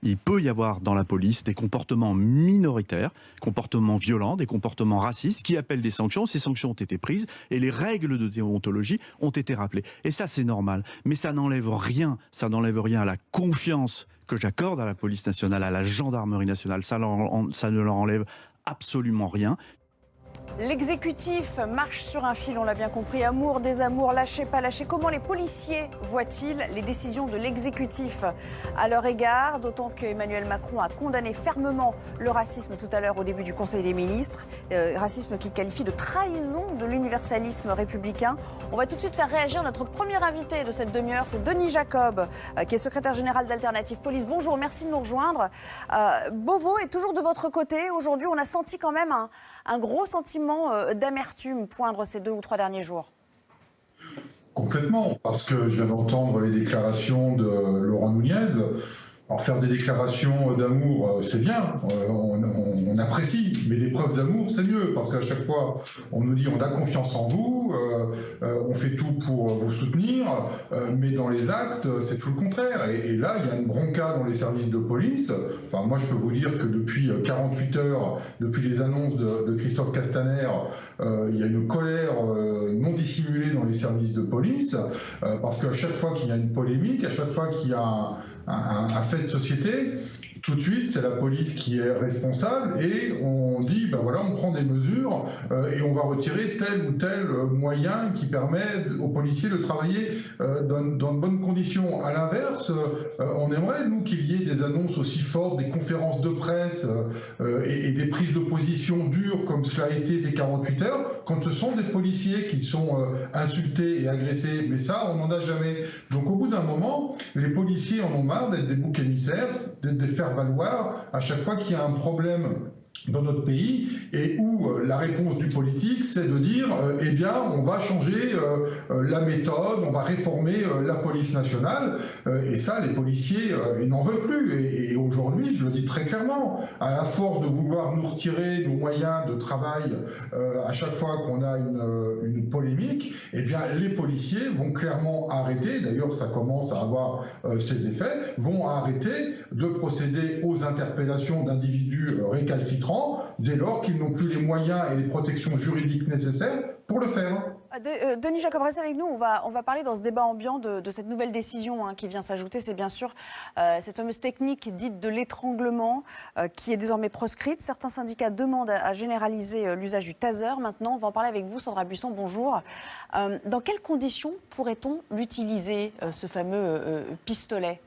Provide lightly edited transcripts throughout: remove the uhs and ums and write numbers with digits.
Il peut y avoir dans la police des comportements minoritaires, comportements violents, des comportements racistes qui appellent des sanctions. Ces sanctions ont été prises et les règles de déontologie ont été rappelées. Et ça, c'est normal. Mais ça n'enlève rien à la confiance que j'accorde à la police nationale, à la gendarmerie nationale. Ça ne leur enlève absolument rien. L'exécutif marche sur un fil, on l'a bien compris. Amour, désamour, lâcher, pas lâcher. Comment les policiers voient-ils les décisions de l'exécutif à leur égard? D'autant qu'Emmanuel Macron a condamné fermement le racisme tout à l'heure au début du Conseil des ministres. Racisme qu'il qualifie de trahison de l'universalisme républicain. On va tout de suite faire réagir notre premier invité de cette demi-heure. C'est Denis Jacob, qui est secrétaire général d'Alternative Police. Bonjour, merci de nous rejoindre. Beauvau est toujours de votre côté. Aujourd'hui, on a senti quand même un gros sentiment d'amertume poindre ces 2 ou 3 derniers jours. Complètement, parce que je viens d'entendre les déclarations de Laurent Nunez. Alors faire des déclarations d'amour, c'est bien, on apprécie, mais des preuves d'amour, c'est mieux, parce qu'à chaque fois, on nous dit on a confiance en vous, on fait tout pour vous soutenir, mais dans les actes, c'est tout le contraire. Et là, il y a une bronca dans les services de police. Enfin, moi, je peux vous dire que depuis 48 heures, depuis les annonces de Christophe Castaner, il y a une colère non dissimulée dans les services de police, parce qu'à chaque fois qu'il y a une polémique, à chaque fois qu'il y a un fait de société, tout de suite, c'est la police qui est responsable et on dit, ben voilà, on prend des mesures et on va retirer tel ou tel moyen qui permet aux policiers de travailler dans de bonnes conditions. À l'inverse, on aimerait, nous, qu'il y ait des annonces aussi fortes, des conférences de presse et des prises de position dures comme cela a été ces 48 heures, quand ce sont des policiers qui sont insultés et agressés. Mais ça, on n'en a jamais. Donc au bout d'un moment, les policiers en ont marre d'être des boucs émissaires, d'être des faire-valoir à chaque fois qu'il y a un problème dans notre pays et où la réponse du politique, c'est de dire eh bien, on va changer la méthode, on va réformer la police nationale. Et ça, les policiers, ils n'en veulent plus. Et aujourd'hui, je le dis très clairement, à la force de vouloir nous retirer nos moyens de travail à chaque fois qu'on a une polémique, eh bien, les policiers vont clairement arrêter, d'ailleurs, ça commence à avoir ses effets, vont arrêter de procéder aux interpellations d'individus récalcitrants dès lors qu'ils n'ont plus les moyens et les protections juridiques nécessaires pour le faire. Denis Jacob, restez avec nous. On va parler dans ce débat ambiant de cette nouvelle décision qui vient s'ajouter. C'est bien sûr cette fameuse technique dite de l'étranglement qui est désormais proscrite. Certains syndicats demandent à généraliser l'usage du taser. Maintenant, on va en parler avec vous, Sandra Buisson. Bonjour. Dans quelles conditions pourrait-on l'utiliser, ce fameux pistolet ?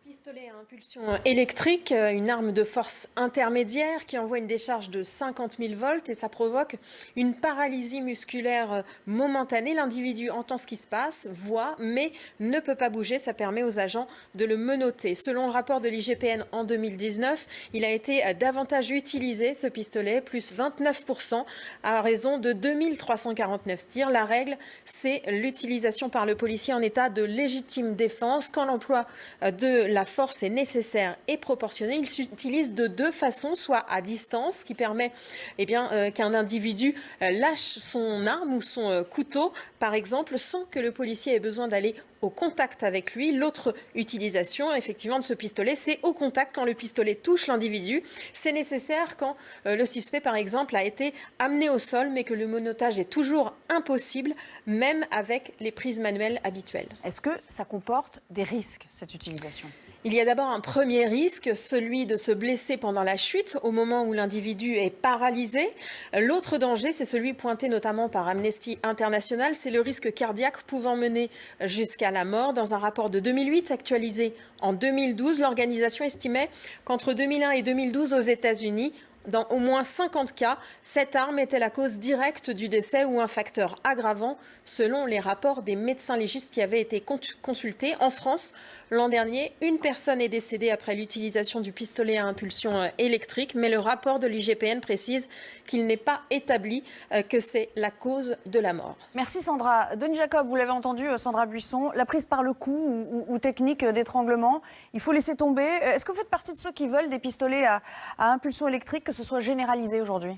Pistolet à impulsion électrique, une arme de force intermédiaire qui envoie une décharge de 50 000 volts et ça provoque une paralysie musculaire momentanée. L'individu entend ce qui se passe, voit, mais ne peut pas bouger. Ça permet aux agents de le menotter. Selon le rapport de l'IGPN en 2019, il a été davantage utilisé, ce pistolet, plus 29% à raison de 2349 tirs. La règle, c'est l'utilisation par le policier en état de légitime défense. Quand l'emploi de la force est nécessaire et proportionnée, il s'utilise de 2 façons, soit à distance, qui permet qu'un individu lâche son arme ou son couteau, par exemple, sans que le policier ait besoin d'aller au contact avec lui. L'autre utilisation, effectivement, de ce pistolet, c'est au contact quand le pistolet touche l'individu. C'est nécessaire quand le suspect, par exemple, a été amené au sol, mais que le menottage est toujours impossible, même avec les prises manuelles habituelles. Est-ce que ça comporte des risques, cette utilisation ? Il y a d'abord un premier risque, celui de se blesser pendant la chute, au moment où l'individu est paralysé. L'autre danger, c'est celui pointé notamment par Amnesty International, c'est le risque cardiaque pouvant mener jusqu'à la mort. Dans un rapport de 2008 actualisé en 2012, l'organisation estimait qu'entre 2001 et 2012 aux États-Unis, dans au moins 50 cas, cette arme était la cause directe du décès ou un facteur aggravant, selon les rapports des médecins légistes qui avaient été consultés. En France, l'an dernier, une personne est décédée après l'utilisation du pistolet à impulsion électrique, mais le rapport de l'IGPN précise qu'il n'est pas établi que c'est la cause de la mort. Merci Sandra. Denis Jacob, vous l'avez entendu, Sandra Buisson, la prise par le cou ou technique d'étranglement, il faut laisser tomber. Est-ce que vous faites partie de ceux qui veulent des pistolets à impulsion électrique, que ce soit généralisé aujourd'hui ?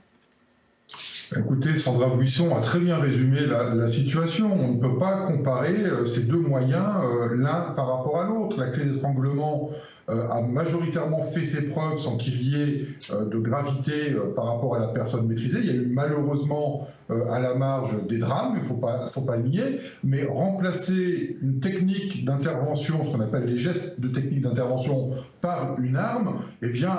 Écoutez, Sandra Buisson a très bien résumé la situation. On ne peut pas comparer ces deux moyens l'un par rapport à l'autre. La clé d'étranglement a majoritairement fait ses preuves sans qu'il y ait de gravité par rapport à la personne maîtrisée. Il y a eu malheureusement à la marge des drames, il ne faut pas le nier, mais remplacer une technique d'intervention, ce qu'on appelle les gestes de technique d'intervention, par une arme, eh bien,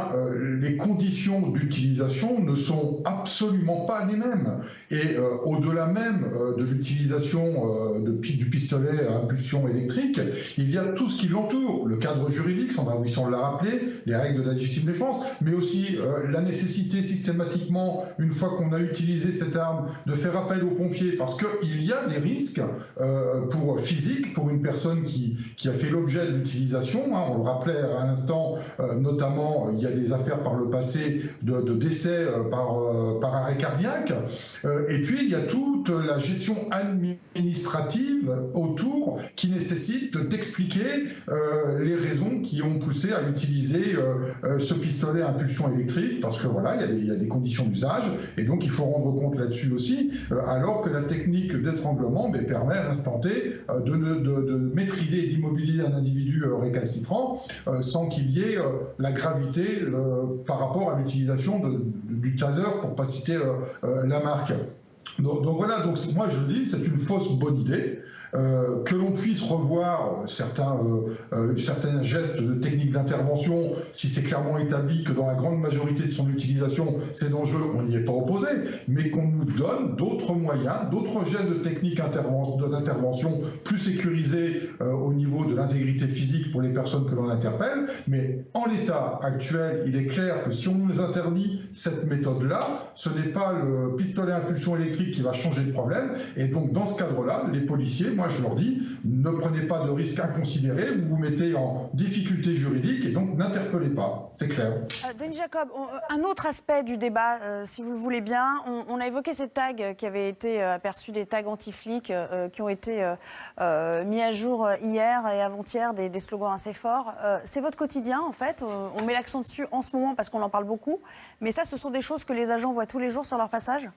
les conditions d'utilisation ne sont absolument pas les mêmes. Et au-delà même de l'utilisation du pistolet à impulsion électrique, il y a tout ce qui l'entoure, le cadre juridique, Sandra Buisson l'a rappelé, les règles de la légitime défense, mais aussi la nécessité systématiquement, une fois qu'on a utilisé cette arme, de faire appel aux pompiers, parce qu'il y a des risques physiques pour une personne qui a fait l'objet de l'utilisation. Hein, on le rappelait à l'instant, notamment, il y a des affaires par le passé de décès par arrêt cardiaque. Et puis, il y a toute la gestion administrative autour qui nécessite d'expliquer les raisons qui ont poussé à utiliser ce pistolet à impulsion électrique, parce que voilà, il y a des conditions d'usage, et donc il faut rendre compte là-dessus aussi, alors que la technique d'étranglement permet à l'instant T de maîtriser et d'immobiliser un individu récalcitrant sans qu'il y ait la gravité par rapport à l'utilisation du taser, pour ne pas citer la marque. Donc voilà, donc moi je dis, c'est une fausse bonne idée. Que l'on puisse revoir certains gestes de technique d'intervention, si c'est clairement établi que dans la grande majorité de son utilisation, c'est dangereux, on n'y est pas opposé, mais qu'on nous donne d'autres moyens, d'autres gestes de technique d'intervention plus sécurisés au niveau de l'intégrité physique pour les personnes que l'on interpelle. Mais en l'état actuel, il est clair que si on nous interdit cette méthode-là, ce n'est pas le pistolet à impulsion électrique qui va changer le problème. Et donc dans ce cadre-là, les policiers, moi je leur dis, ne prenez pas de risques inconsidérés, vous vous mettez en difficulté juridique et donc n'interpellez pas, c'est clair. Denis Jacob, un autre aspect du débat, si vous le voulez bien, on a évoqué ces tags qui avaient été aperçus, des tags anti-flics qui ont été mis à jour hier et avant-hier, des slogans assez forts. C'est votre quotidien en fait, on met l'accent dessus en ce moment parce qu'on en parle beaucoup, mais ça ce sont des choses que les agents voient tous les jours sur leur passage ?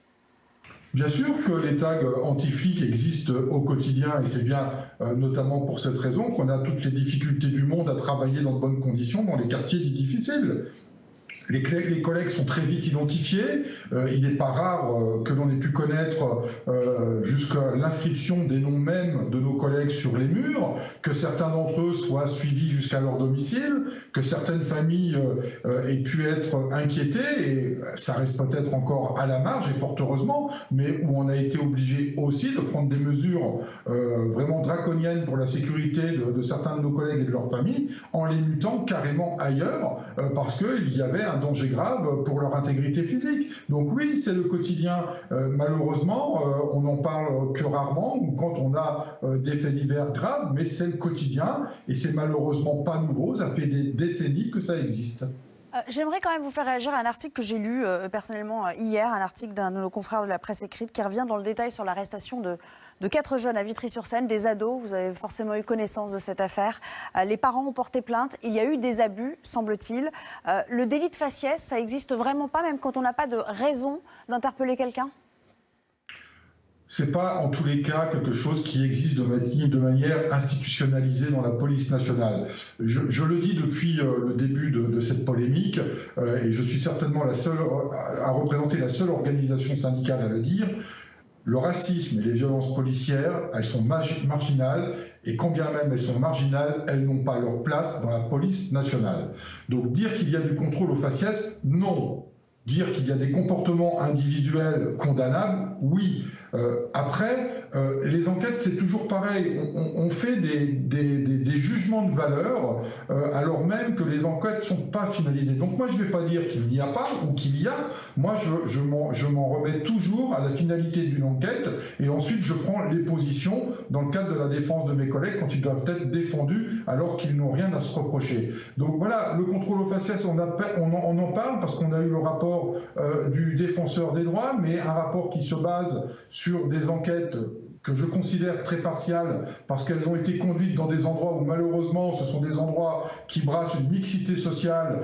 Bien sûr que les tags anti-flics existent au quotidien, et c'est bien notamment pour cette raison qu'on a toutes les difficultés du monde à travailler dans de bonnes conditions dans les quartiers dits difficiles. Les collègues sont très vite identifiés. Il n'est pas rare que l'on ait pu connaître jusqu'à l'inscription des noms mêmes de nos collègues sur les murs, que certains d'entre eux soient suivis jusqu'à leur domicile, que certaines familles aient pu être inquiétées, et ça reste peut-être encore à la marge, et fort heureusement, mais où on a été obligé aussi de prendre des mesures vraiment draconiennes pour la sécurité de certains de nos collègues et de leurs familles, en les mutant carrément ailleurs, parce qu'il y avait un danger grave pour leur intégrité physique. Donc oui, c'est le quotidien. Malheureusement, on n'en parle que rarement, ou quand on a des faits divers graves, mais c'est le quotidien, et c'est malheureusement pas nouveau, ça fait des décennies que ça existe. J'aimerais quand même vous faire réagir à un article que j'ai lu personnellement hier, un article d'un de nos confrères de la presse écrite qui revient dans le détail sur l'arrestation de 4 jeunes à Vitry-sur-Seine, des ados. Vous avez forcément eu connaissance de cette affaire. Les parents ont porté plainte. Il y a eu des abus, semble-t-il. Le délit de faciès, ça n'existe vraiment pas, même quand on n'a pas de raison d'interpeller quelqu'un ? C'est pas en tous les cas quelque chose qui existe de manière institutionnalisée dans la police nationale. Je le dis depuis le début de cette polémique, et je suis certainement la seule à représenter la seule organisation syndicale à le dire. Le racisme et les violences policières, elles sont marginales, et quand bien même elles sont marginales, elles n'ont pas leur place dans la police nationale. Donc dire qu'il y a du contrôle au faciès, non. Dire qu'il y a des comportements individuels condamnables, oui. Après, les enquêtes, c'est toujours pareil. On fait des jugements de valeur alors même que les enquêtes ne sont pas finalisées. Donc moi, je ne vais pas dire qu'il n'y a pas ou qu'il y a. Moi, je m'en remets toujours à la finalité d'une enquête, et ensuite je prends les positions dans le cadre de la défense de mes collègues quand ils doivent être défendus alors qu'ils n'ont rien à se reprocher. Donc voilà, le contrôle au faciès, on en parle parce qu'on a eu le rapport du défenseur des droits, mais un rapport qui se base sur des enquêtes que je considère très partiales, parce qu'elles ont été conduites dans des endroits où malheureusement ce sont des endroits qui brassent une mixité sociale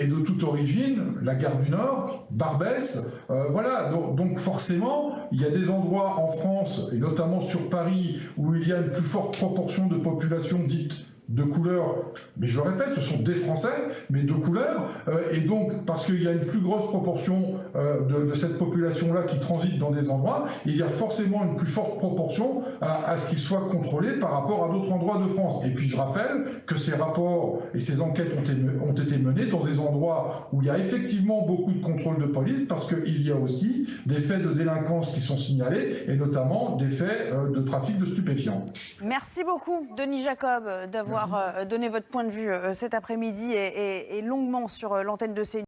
et de toute origine, la gare du Nord, Barbès, voilà, donc forcément il y a des endroits en France, et notamment sur Paris, où il y a une plus forte proportion de population dite de couleur, mais je le répète, ce sont des Français, mais de couleur, et donc parce qu'il y a une plus grosse proportion de cette population-là qui transite dans des endroits, il y a forcément une plus forte proportion à ce qu'ils soient contrôlés par rapport à d'autres endroits de France. Et puis je rappelle que ces rapports et ces enquêtes ont été menées dans des endroits où il y a effectivement beaucoup de contrôles de police, parce qu'il y a aussi des faits de délinquance qui sont signalés, et notamment des faits de trafic de stupéfiants. Merci beaucoup, Denis Jacob, d'avoir donné votre point de vue cet après-midi et longuement sur l'antenne de CNews.